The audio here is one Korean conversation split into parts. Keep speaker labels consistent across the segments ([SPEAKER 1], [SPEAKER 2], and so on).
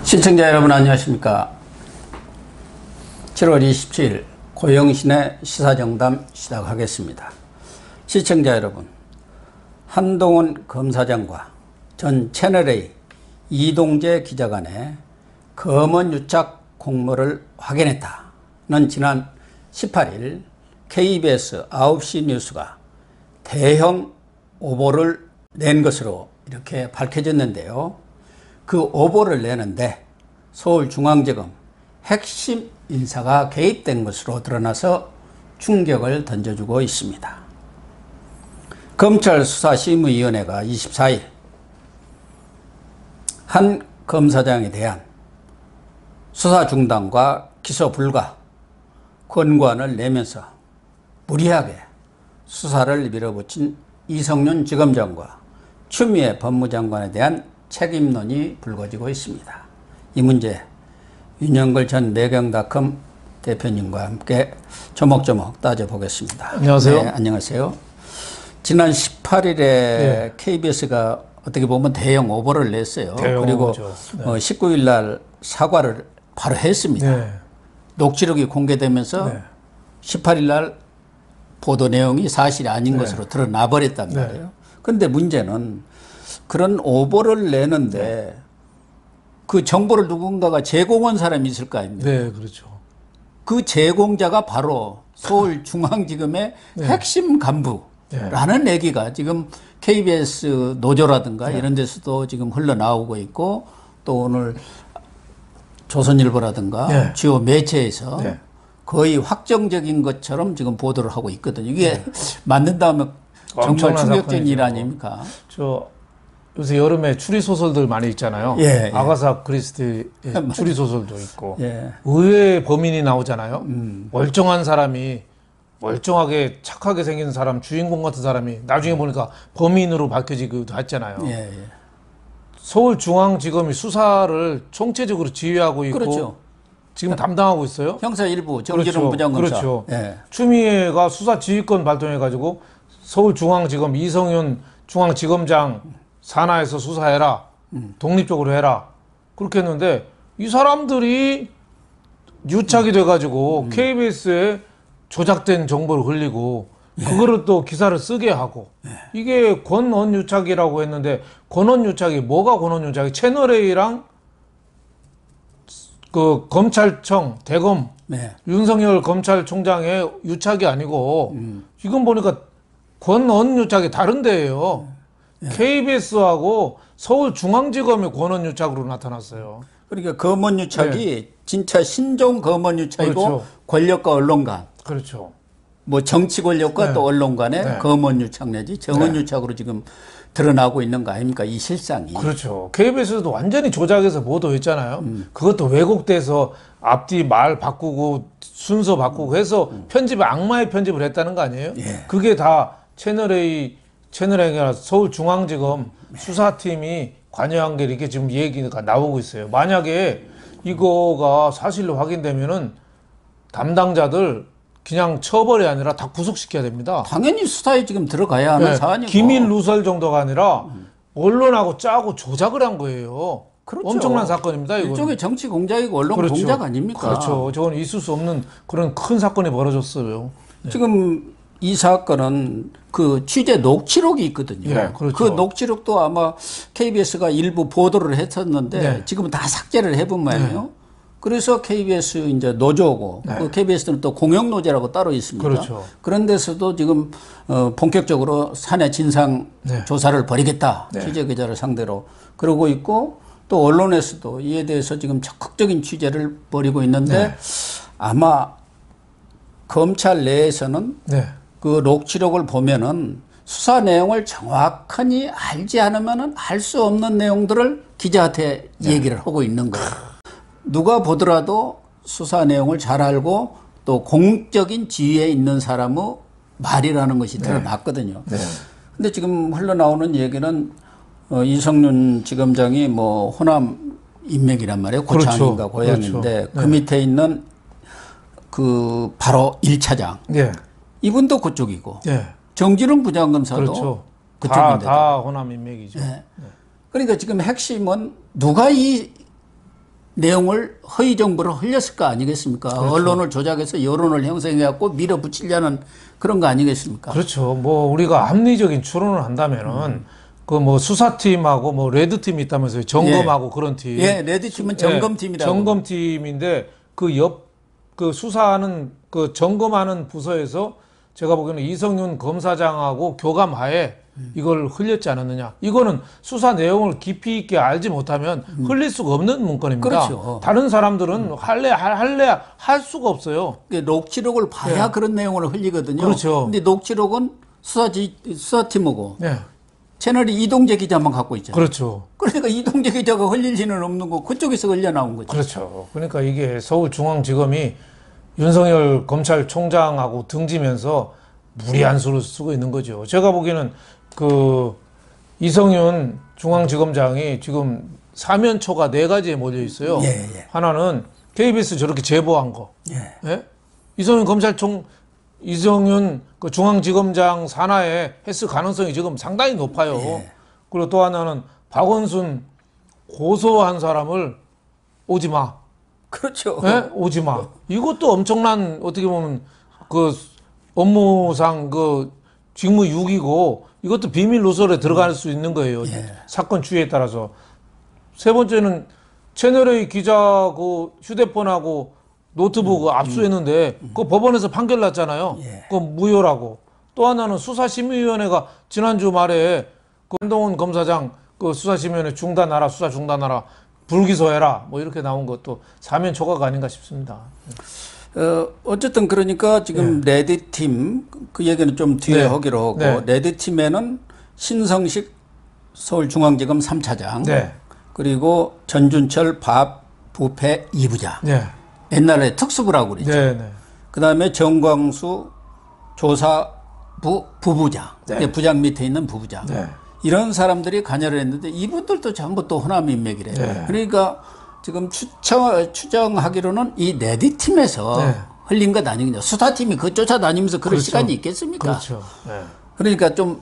[SPEAKER 1] 시청자 여러분 안녕하십니까. 7월 27일 고영신의 시사정담 시작하겠습니다. 시청자 여러분, 한동훈 검사장과 전 채널A 이동재 기자 간의 검언 유착 공모를 확인했다는 지난 18일 KBS 9시 뉴스가 대형 오보를 낸 것으로 이렇게 밝혀졌는데요. 그 오보를 내는데 서울중앙지검 핵심 인사가 개입된 것으로 드러나서 충격을 던져주고 있습니다. 검찰수사심의위원회가 24일 한 검사장에 대한 수사 중단과 기소 불가 권고안을 내면서 무리하게 수사를 밀어붙인 이성윤 지검장과 추미애 법무장관에 대한 책임론이 불거지고 있습니다. 이 문제 윤영걸 전 매경닷컴 대표님과 함께 조목조목 따져보겠습니다.
[SPEAKER 2] 안녕하세요.
[SPEAKER 1] 네, 안녕하세요. 지난 18일에 KBS가 어떻게 보면 대형 오보를 냈어요. 그리고 19일 날 사과를 바로 했습니다. 녹취록이 공개되면서 18일 날 보도 내용이 사실이 아닌 것으로 드러나 버렸단 말이에요. 그런데 문제는 그런 오보를 내는데 그 정보를 누군가가 제공한 사람이 있을 거 아닙니까?
[SPEAKER 2] 네, 그렇죠.
[SPEAKER 1] 그 제공자가 바로 서울중앙지검의 핵심 간부라는 얘기가 지금 KBS 노조라든가 이런 데서도 지금 흘러나오고 있고, 또 오늘 조선일보라든가 주요 매체에서 거의 확정적인 것처럼 지금 보도를 하고 있거든요. 이게 맞는다면 정말 충격적인 일 아닙니까?
[SPEAKER 2] 요새 여름에 추리소설들 많이 있잖아요. 아가사 크리스티의 추리소설도 있고. 의외의 범인이 나오잖아요. 멀쩡한 사람이, 멀쩡하게 착하게 생긴 사람, 주인공 같은 사람이 나중에 보니까 범인으로 밝혀지기도 했잖아요. 서울중앙지검이 수사를 총체적으로 지휘하고 있고 지금 담당하고 있어요.
[SPEAKER 1] 형사 일부 정진웅 부장검사.
[SPEAKER 2] 추미애가 수사 지휘권 발동해가지고 서울중앙지검 이성윤 중앙지검장 산하에서 수사해라. 독립적으로 해라. 그렇게 했는데 이 사람들이 유착이 돼가지고 KBS에 조작된 정보를 흘리고 그거를 또 기사를 쓰게 하고 이게 권언 유착이라고 했는데 권언 유착이 뭐가 권언 유착이 채널A랑 그 검찰청 대검 윤석열 검찰총장의 유착이 아니고 지금 보니까 권언 유착이 다른 데예요. KBS하고 서울중앙지검의 권언 유착으로 나타났어요.
[SPEAKER 1] 그러니까 검언 유착이 진짜 신종 검언 유착이고 권력과 언론 간. 뭐 정치 권력과 또 언론 간의 검언 유착 내지 정언 유착으로 지금 드러나고 있는 거 아닙니까? 이 실상이.
[SPEAKER 2] KBS도 완전히 조작해서 보도했잖아요. 그것도 왜곡돼서 앞뒤 말 바꾸고 순서 바꾸고 해서 편집에 악마의 편집을 했다는 거 아니에요? 그게 다 채널A가 서울중앙지검 수사팀이 관여한 게 이렇게 지금 얘기가 나오고 있어요. 만약에 이거가 사실로 확인되면은 담당자들 그냥 처벌이 아니라 다 구속시켜야 됩니다.
[SPEAKER 1] 당연히 수사에 지금 들어가야 하는 사안이고.
[SPEAKER 2] 기밀 누설 정도가 아니라 언론하고 짜고 조작을 한 거예요. 엄청난 사건입니다. 이건.
[SPEAKER 1] 일종의 정치 공작이고 언론 공작 아닙니까?
[SPEAKER 2] 저건 있을 수 없는 그런 큰 사건이 벌어졌어요.
[SPEAKER 1] 지금 이 사건은 그 취재 녹취록이 있거든요. 그 녹취록도 아마 KBS가 일부 보도를 했었는데 지금은 다 삭제를 해본 모양이에요. 그래서 KBS 이제 노조고 그 KBS는 또 공영노조라고 따로 있습니다. 그런 데서도 지금 본격적으로 사내 진상 조사를 벌이겠다. 취재 기자를 상대로 그러고 있고, 또 언론에서도 이에 대해서 지금 적극적인 취재를 벌이고 있는데 아마 검찰 내에서는 그 녹취록을 보면은 수사 내용을 정확하니 알지 않으면은 알 수 없는 내용들을 기자한테 얘기를 하고 있는 거예요. 누가 보더라도 수사 내용을 잘 알고 또 공적인 지위에 있는 사람의 말이라는 것이 드러났거든요. 근데 지금 흘러나오는 얘기는 이성윤 지검장이 뭐 호남 인맥이란 말이에요. 고창인가 고향인데 그 밑에 있는 그 바로 1차장. 이분도 그쪽이고 정진웅 부장검사도
[SPEAKER 2] 그쪽인데 다 호남 인맥이죠.
[SPEAKER 1] 그러니까 지금 핵심은 누가 이 내용을 허위 정보를 흘렸을 거 아니겠습니까? 그렇죠. 언론을 조작해서 여론을 형성해갖고 밀어붙이려는 그런 거 아니겠습니까?
[SPEAKER 2] 그렇죠. 뭐 우리가 합리적인 추론을 한다면은 그 뭐 수사팀하고 뭐 레드팀이 있다면서요. 점검하고 그런 팀.
[SPEAKER 1] 예, 레드팀은 점검팀이라고.
[SPEAKER 2] 점검팀인데 그 수사하는 그 점검하는 부서에서 제가 보기에는 이성윤 검사장하고 교감하에 이걸 흘렸지 않았느냐. 이거는 수사 내용을 깊이 있게 알지 못하면 흘릴 수가 없는 문건입니다.
[SPEAKER 1] 그렇죠.
[SPEAKER 2] 다른 사람들은 할 수가 없어요.
[SPEAKER 1] 녹취록을 봐야 그런 내용을 흘리거든요.
[SPEAKER 2] 그렇죠.
[SPEAKER 1] 근데 녹취록은 수사팀하고
[SPEAKER 2] 네.
[SPEAKER 1] 채널이 이동재 기자만 갖고 있잖아요.
[SPEAKER 2] 그렇죠.
[SPEAKER 1] 그러니까 이동재 기자가 흘릴 리는 없는 거 그쪽에서 흘려나온 거죠.
[SPEAKER 2] 그렇죠. 그러니까 이게 서울중앙지검이 윤석열 검찰총장하고 등지면서 무리한 수를 쓰고 있는 거죠. 제가 보기에는 그 이성윤 중앙지검장이 지금 사면초가 4가지에 몰려 있어요. 하나는 KBS 저렇게 제보한 거. 예? 이성윤 그 중앙지검장 산하에 했을 가능성이 지금 상당히 높아요. 그리고 또 하나는 박원순 고소한 사람을 오지 마.
[SPEAKER 1] 그렇죠.
[SPEAKER 2] 예? 오지 마. 이것도 엄청난 어떻게 보면 그 업무상 그 직무유기고 이것도 비밀 누설에 들어갈 수 있는 거예요. 사건 추이에 따라서. 세 번째는 채널A 기자 그 휴대폰하고 노트북 압수했는데 그거 법원에서 판결 났잖아요. 그거 무효라고. 또 하나는 수사심의위원회가 지난주 말에 그 한동훈 검사장 그 수사심의위원회 수사 중단하라. 불기소해라. 뭐 이렇게 나온 것도 사면 초과가 아닌가 싶습니다.
[SPEAKER 1] 어쨌든 그러니까 지금 레드팀 그 얘기는 좀 뒤에 하기로 하고 레드팀에는 신성식 서울중앙지검 3차장 그리고 전준철 부패 2부장 옛날에 특수부라고 그랬죠. 그다음에 정광수 조사부 부부장 부장 밑에 있는 부부장 이런 사람들이 관여를 했는데 이분들도 전부 또 호남 인맥이래요. 그러니까 지금 추정하기로는 이 레드팀에서 흘린 것 아니겠냐. 수사팀이 그 쫓아다니면서 그럴 시간이 있겠습니까?
[SPEAKER 2] 그렇죠.
[SPEAKER 1] 그러니까 좀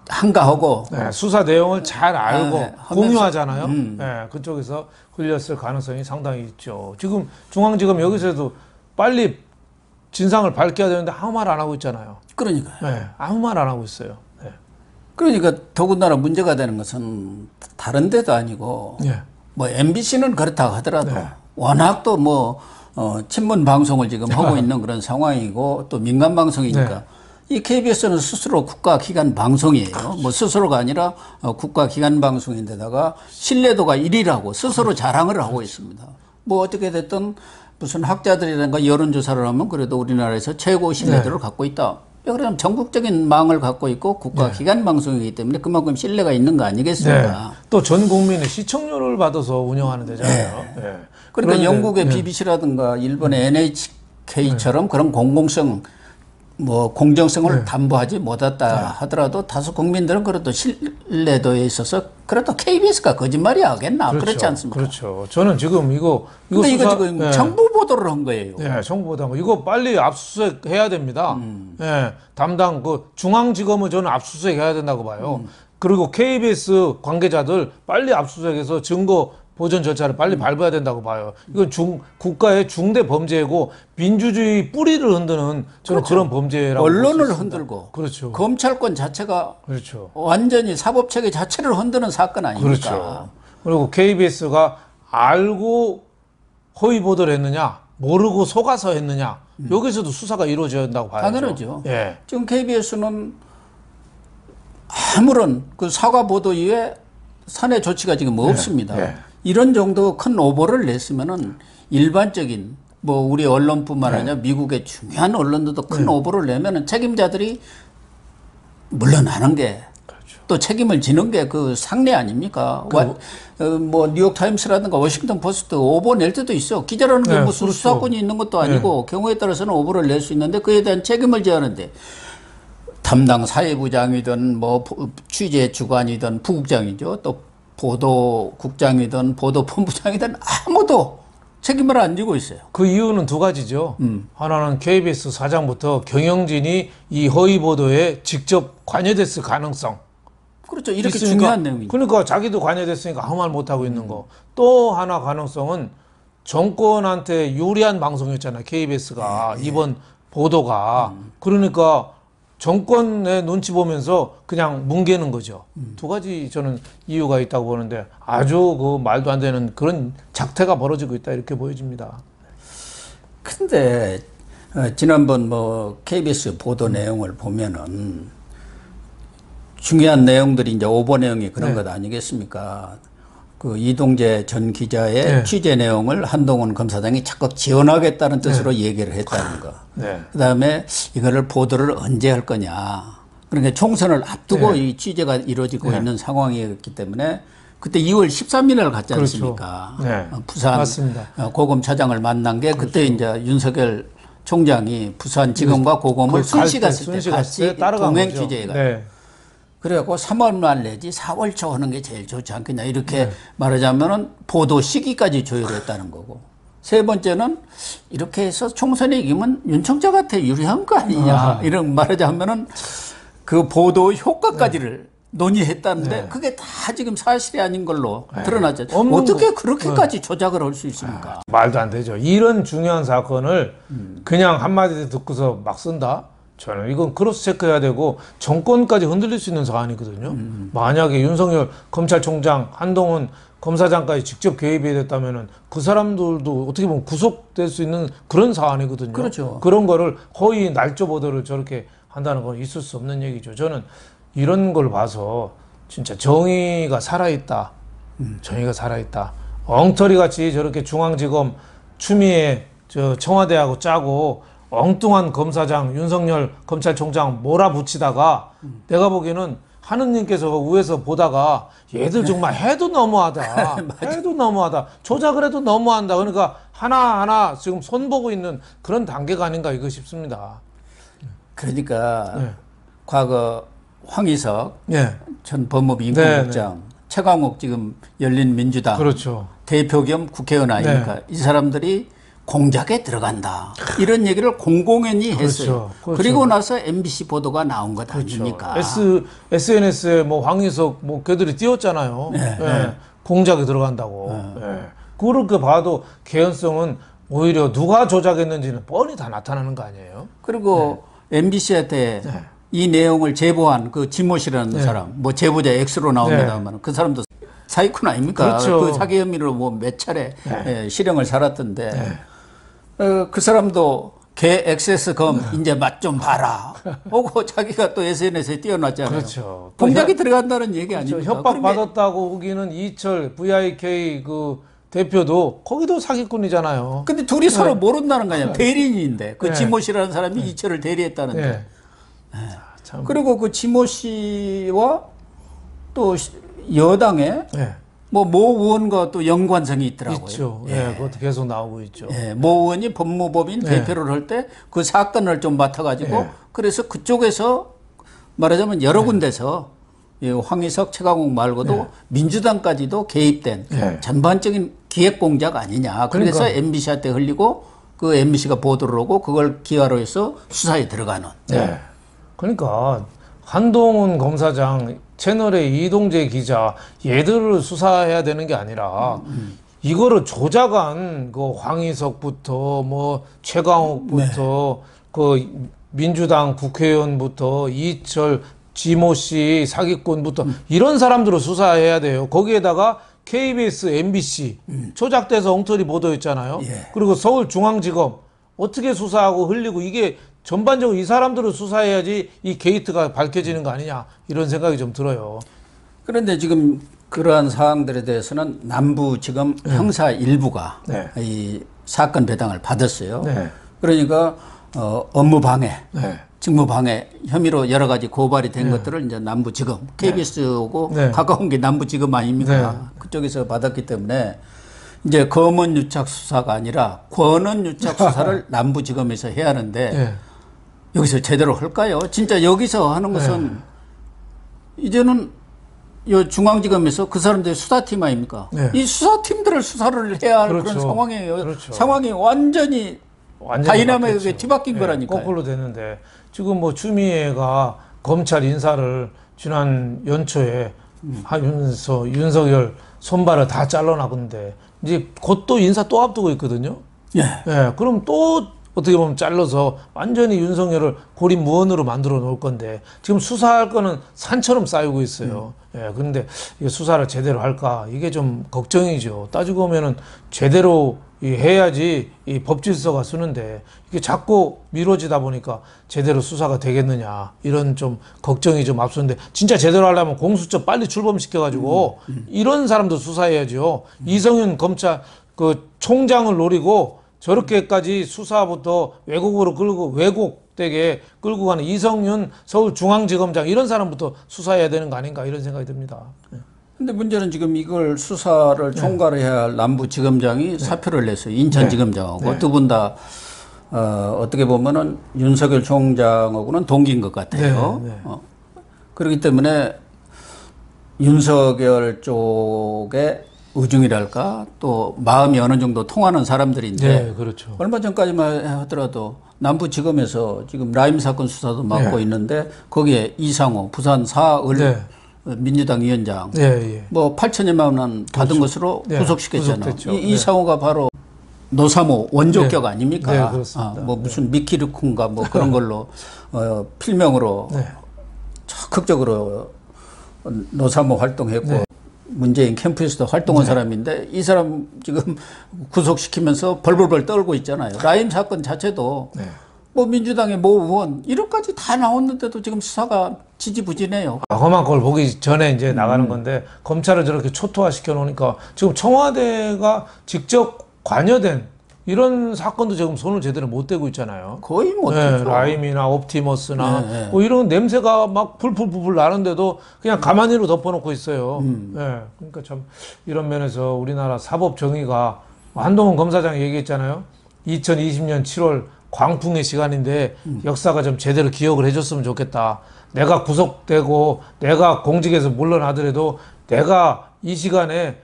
[SPEAKER 1] 한가하고
[SPEAKER 2] 수사 내용을 잘 알고 공유하잖아요. 그쪽에서 흘렸을 가능성이 상당히 있죠. 지금 중앙지검 여기서도 빨리 진상을 밝혀야 되는데 아무 말 안 하고 있잖아요.
[SPEAKER 1] 그러니까요.
[SPEAKER 2] 아무 말 안 하고 있어요.
[SPEAKER 1] 그러니까 더군다나 문제가 되는 것은 다른 데도 아니고 뭐 MBC는 그렇다고 하더라도 워낙 또 뭐 친문 방송을 지금 하고 있는 그런 상황이고 또 민간 방송이니까 이 KBS는 스스로 국가기관 방송이에요. 뭐 스스로가 아니라 국가기관 방송인데다가 신뢰도가 1위라고 스스로 자랑을 하고 있습니다. 뭐 어떻게 됐든 무슨 학자들이라든가 여론조사를 하면 그래도 우리나라에서 최고 신뢰도를 갖고 있다. 그럼 전국적인 망을 갖고 있고 국가기관 방송이기 때문에 그만큼 신뢰가 있는 거 아니겠습니까?
[SPEAKER 2] 또 전 국민의 시청률을 받아서 운영하는 데잖아요.
[SPEAKER 1] 그러니까 영국의 BBC라든가 일본의 NHK처럼 그런 공공성 뭐 공정성을 담보하지 못했다 하더라도 다수 국민들은 그래도 신뢰도에 있어서 그래도 KBS가 거짓말이 하겠나 그렇지 않습니까?
[SPEAKER 2] 그렇죠. 저는 지금 이거
[SPEAKER 1] 지금 정부 보도를 한 거예요.
[SPEAKER 2] 정부 보도 이거 빨리 압수수색 해야 됩니다. 담당 그 중앙지검은 저는 압수수색 해야 된다고 봐요. 그리고 KBS 관계자들 빨리 압수수색해서 증거 보존 절차를 빨리 밟아야 된다고 봐요. 이건 국가의 중대 범죄고 민주주의 뿌리를 흔드는 저는 그런 범죄라고
[SPEAKER 1] 언론을 흔들고
[SPEAKER 2] 그렇죠.
[SPEAKER 1] 검찰권 자체가 완전히 사법체계 자체를 흔드는 사건 아닙니까?
[SPEAKER 2] 그리고 KBS가 알고 허위 보도를 했느냐 모르고 속아서 했느냐 여기서도 수사가 이루어져야 된다고 봐야죠.
[SPEAKER 1] 당연하죠. 지금 KBS는 아무런 그 사과 보도 이외에 산해 조치가 지금 없습니다. 이런 정도 큰 오보를 냈으면은 일반적인 뭐 우리 언론뿐만 아니라 미국의 중요한 언론들도 큰 오보를 내면은 책임자들이 물러나는 게 또 책임을 지는 게 그 상례 아닙니까? 뭐 뉴욕타임스라든가 워싱턴 포스트 오보 낼 때도 있어. 기자라는 게 무슨 수사권이 있는 것도 아니고 경우에 따라서는 오보를 낼 수 있는데 그에 대한 책임을 져야 하는데 담당 사회부장이든 뭐 취재 주관이든 부국장이죠. 또 보도국장이든 보도본부장이든 아무도 책임을 안 지고 있어요.
[SPEAKER 2] 그 이유는 두 가지죠. 하나는 KBS 사장부터 경영진이 이 허위 보도에 직접 관여됐을 가능성.
[SPEAKER 1] 그렇죠. 이렇게
[SPEAKER 2] 있으니까,
[SPEAKER 1] 중요한 내용이죠.
[SPEAKER 2] 그러니까 자기도 관여됐으니까 아무 말 못하고 있는 거. 또 하나 가능성은 정권한테 유리한 방송이었잖아요. KBS가 이번 보도가. 그러니까 정권의 눈치 보면서 그냥 뭉개는 거죠. 두 가지 저는 이유가 있다고 보는데 아주 그 말도 안 되는 그런 작태가 벌어지고 있다 이렇게 보여집니다.
[SPEAKER 1] 근데 지난번 뭐 KBS 보도 내용을 보면은 중요한 내용들이 이제 오보 내용이 그런 것 아니겠습니까? 그 이동재 전 기자의 취재 내용을 한동훈 검사장이 적극 지원하겠다는 뜻으로 얘기를 했다는 거. 그다음에 이거를 보도를 언제 할 거냐. 그러니까 총선을 앞두고 이 취재가 이루어지고 있는 상황이었기 때문에 그때 2월 13일 날 갔지 않습니까? 부산
[SPEAKER 2] 맞습니다.
[SPEAKER 1] 고검 차장을 만난 게 그때 이제 윤석열 총장이 부산 지검과 고검을 순시 갔을 때 같이 동행 취재해가지고 그래갖고 3월 말 내지 4월 초 하는 게 제일 좋지 않겠냐 이렇게 말하자면은 보도 시기까지 조율했다는 거고 세 번째는 이렇게 해서 총선에 이기면 윤 총장한테 유리한 거 아니냐 이런 말하자면은 그 보도 효과까지를 논의했다는데 그게 다 지금 사실이 아닌 걸로 드러났죠. 어떻게 그렇게까지 조작을 할 수 있습니까?
[SPEAKER 2] 말도 안 되죠. 이런 중요한 사건을 그냥 한마디 듣고서 막 쓴다? 저는 이건 크로스 체크해야 되고 정권까지 흔들릴 수 있는 사안이거든요. 만약에 윤석열 검찰총장, 한동훈 검사장까지 직접 개입이 됐다면은 그 사람들도 어떻게 보면 구속될 수 있는 그런 사안이거든요.
[SPEAKER 1] 그렇죠.
[SPEAKER 2] 그런 거를 허위 날조 보도를 저렇게 한다는 건 있을 수 없는 얘기죠. 저는 이런 걸 봐서 진짜 정의가 살아있다. 정의가 살아있다. 엉터리 같이 저렇게 중앙지검 추미애 저 청와대하고 짜고 엉뚱한 검사장 윤석열 검찰총장 몰아붙이다가 내가 보기에는 하느님께서 위에서 보다가 얘들 정말 해도 너무하다. 해도 너무하다. 조작을 해도 너무한다. 그러니까 하나하나 지금 손보고 있는 그런 단계가 아닌가 이거 싶습니다.
[SPEAKER 1] 그러니까 과거 황희석 전 법무부 임금국장 최강욱 지금 열린민주당
[SPEAKER 2] 그렇죠.
[SPEAKER 1] 대표 겸 국회의원 아닙니까? 이 사람들이 공작에 들어간다. 이런 얘기를 공공연히 했어요.
[SPEAKER 2] 그렇죠.
[SPEAKER 1] 그리고 나서 MBC 보도가 나온 것 아닙니까?
[SPEAKER 2] SNS에 뭐 황희석 뭐 걔들이 띄웠잖아요. 공작에 들어간다고. 그렇게 봐도 개연성은 오히려 누가 조작했는지는 뻔히 다 나타나는 거 아니에요?
[SPEAKER 1] 그리고 MBC한테 이 내용을 제보한 그 지모 씨라는 사람, 뭐 제보자 X로 나옵니다만 그 사람도 사기꾼 아닙니까?
[SPEAKER 2] 그렇죠.
[SPEAKER 1] 그 사기 혐의로 뭐 몇 차례 실형을 살았던데 그 사람도 개 XS검 이제 맛 좀 봐라. 하고 자기가 또 SNS에 띄워놨잖아요.
[SPEAKER 2] 그렇죠.
[SPEAKER 1] 공작이 들어간다는 얘기
[SPEAKER 2] 그렇죠.
[SPEAKER 1] 아닙니까?
[SPEAKER 2] 협박 받았다고 오기는 이철 VIK 그 대표도 거기도 사기꾼이잖아요.
[SPEAKER 1] 근데 둘이 서로 모른다는 거 아니야. 대리인인데 그 지모 씨라는 사람이 이철을 대리했다는데. 그리고 그 지모 씨와 또 여당에 뭐 모 의원과 또 연관성이 있더라고요.
[SPEAKER 2] 있죠. 그것도 계속 나오고 있죠.
[SPEAKER 1] 모 의원이 법무법인 대표를 할 때 그 사건을 좀 맡아가지고 그래서 그쪽에서 말하자면 여러 군데서 황희석, 최강욱 말고도 민주당까지도 개입된 전반적인 기획 공작 아니냐. 그래서 MBC한테 흘리고 그 MBC가 보도를 하고 그걸 기화로 해서 수사에 들어가는.
[SPEAKER 2] 그러니까 한동훈 검사장 채널의 이동재 기자 얘들을 수사해야 되는 게 아니라 이거를 조작한 그 황희석부터 뭐 최강욱부터 그 민주당 국회의원부터 이철 지모 씨 사기꾼부터 이런 사람들을 수사해야 돼요. 거기에다가 KBS, MBC 조작돼서 엉터리 보도했잖아요. 그리고 서울중앙지검 어떻게 수사하고 흘리고 이게 전반적으로 이 사람들을 수사해야지 이 게이트가 밝혀지는 거 아니냐 이런 생각이 좀 들어요.
[SPEAKER 1] 그런데 지금 그러한 사항들에 대해서는 남부지검 형사 일부가 이 사건 배당을 받았어요. 그러니까 업무방해, 직무방해 혐의로 여러 가지 고발이 된 것들을 이제 남부지검, KBS하고 가까운 게 남부지검 아닙니까? 그쪽에서 받았기 때문에 이제 검언 유착 수사가 아니라 권언 유착 수사를 남부지검에서 해야 하는데 여기서 제대로 할까요? 진짜 여기서 하는 것은 이제는 요 중앙지검에서 그 사람들이 수사팀 아닙니까? 이 수사팀들을 수사를 해야 할 그런 상황이에요. 상황이 완전히 다이나믹하게 뒤바뀐 거라니까요.
[SPEAKER 2] 거꾸로 되는데 지금 뭐 추미애가 검찰 인사를 지난 연초에 하면서 윤석열 손발을 다 잘라나건데 이제 곧 또 인사 또 앞두고 있거든요.
[SPEAKER 1] 예.
[SPEAKER 2] 예, 그럼 또 어떻게 보면 잘라서 완전히 윤석열을 고립무원으로 만들어 놓을 건데 지금 수사할 거는 산처럼 쌓이고 있어요. 예, 그런데 이게 수사를 제대로 할까 이게 좀 걱정이죠. 따지고 보면은 제대로 해야지 이 법질서가 쓰는데 이게 자꾸 미뤄지다 보니까 제대로 수사가 되겠느냐 이런 좀 걱정이 좀 앞서는데 진짜 제대로 하려면 공수처 빨리 출범시켜가지고 이런 사람도 수사해야죠. 이성윤 검찰 그 총장을 노리고 저렇게까지 수사부터 왜곡으로 끌고 왜곡되게 끌고 가는 이성윤 서울중앙지검장 이런 사람부터 수사해야 되는 거 아닌가 이런 생각이 듭니다.
[SPEAKER 1] 근데 문제는 지금 이걸 수사를 총괄해야 할 남부지검장이 사표를 냈어요. 인천지검장하고 두 분 다 어떻게 보면은 윤석열 총장하고는 동기인 것 같아요. 그렇기 때문에 윤석열 쪽에 의중이랄까 또 마음이 어느 정도 통하는 사람들인데
[SPEAKER 2] 네, 그렇죠.
[SPEAKER 1] 얼마 전까지만 하더라도 남부지검에서 지금 라임 사건 수사도 맡고 있는데 거기에 이상호 부산 사을 민주당 위원장 뭐 8천여만 원 받은 것으로 구속시켰잖아요. 이상호가 바로 노사모 원조격 아닙니까?
[SPEAKER 2] 네, 그렇습니다.
[SPEAKER 1] 뭐 무슨 미키르쿤가 뭐 그런 걸로 필명으로 적극적으로 노사모 활동했고 문재인 캠프에서도 활동한 사람인데 이 사람 지금 구속시키면서 벌벌벌 떨고 있잖아요. 라임 사건 자체도 뭐 민주당의 모 의원 1억까지 다 나왔는데도 지금 수사가 지지부진해요.
[SPEAKER 2] 험한 걸 보기 전에 이제 나가는 건데 검찰을 저렇게 초토화 시켜 놓으니까 지금 청와대가 직접 관여된 이런 사건도 지금 손을 제대로 못 대고 있잖아요.
[SPEAKER 1] 거의 못하죠.
[SPEAKER 2] 라임이나 옵티머스나 뭐 이런 냄새가 막 불풀 나는데도 그냥 가만히로 덮어놓고 있어요. 그러니까 참 이런 면에서 우리나라 사법 정의가 한동훈 검사장이 얘기했잖아요. 2020년 7월 광풍의 시간인데 역사가 좀 제대로 기억을 해줬으면 좋겠다. 내가 구속되고 내가 공직에서 물러나더라도 내가 이 시간에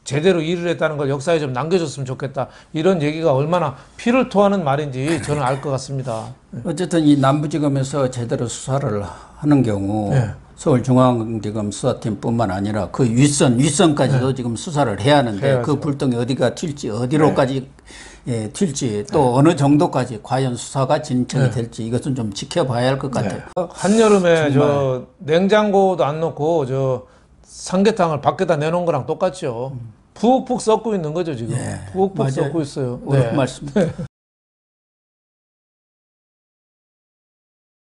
[SPEAKER 2] 제대로 일을 했다는 걸 역사에 좀 남겨줬으면 좋겠다. 이런 얘기가 얼마나 피를 토하는 말인지 저는 알 것 같습니다.
[SPEAKER 1] 어쨌든 이 남부지검에서 제대로 수사를 하는 경우 서울중앙지검 수사팀뿐만 아니라 그 윗선까지도 지금 수사를 해야 하는데
[SPEAKER 2] 해야죠.
[SPEAKER 1] 그 불똥이 어디가 튈지 어디로까지 튈지 또 어느 정도까지 과연 수사가 진척이 될지 이것은 좀 지켜봐야 할 것 같아요.
[SPEAKER 2] 한여름에 저 냉장고도 안 넣고 저 삼계탕을 밖에다 내놓은 거랑 똑같죠. 푹푹 썩고 있는 거죠 지금. 푹푹 썩고 있어요.
[SPEAKER 1] 옳은 말씀.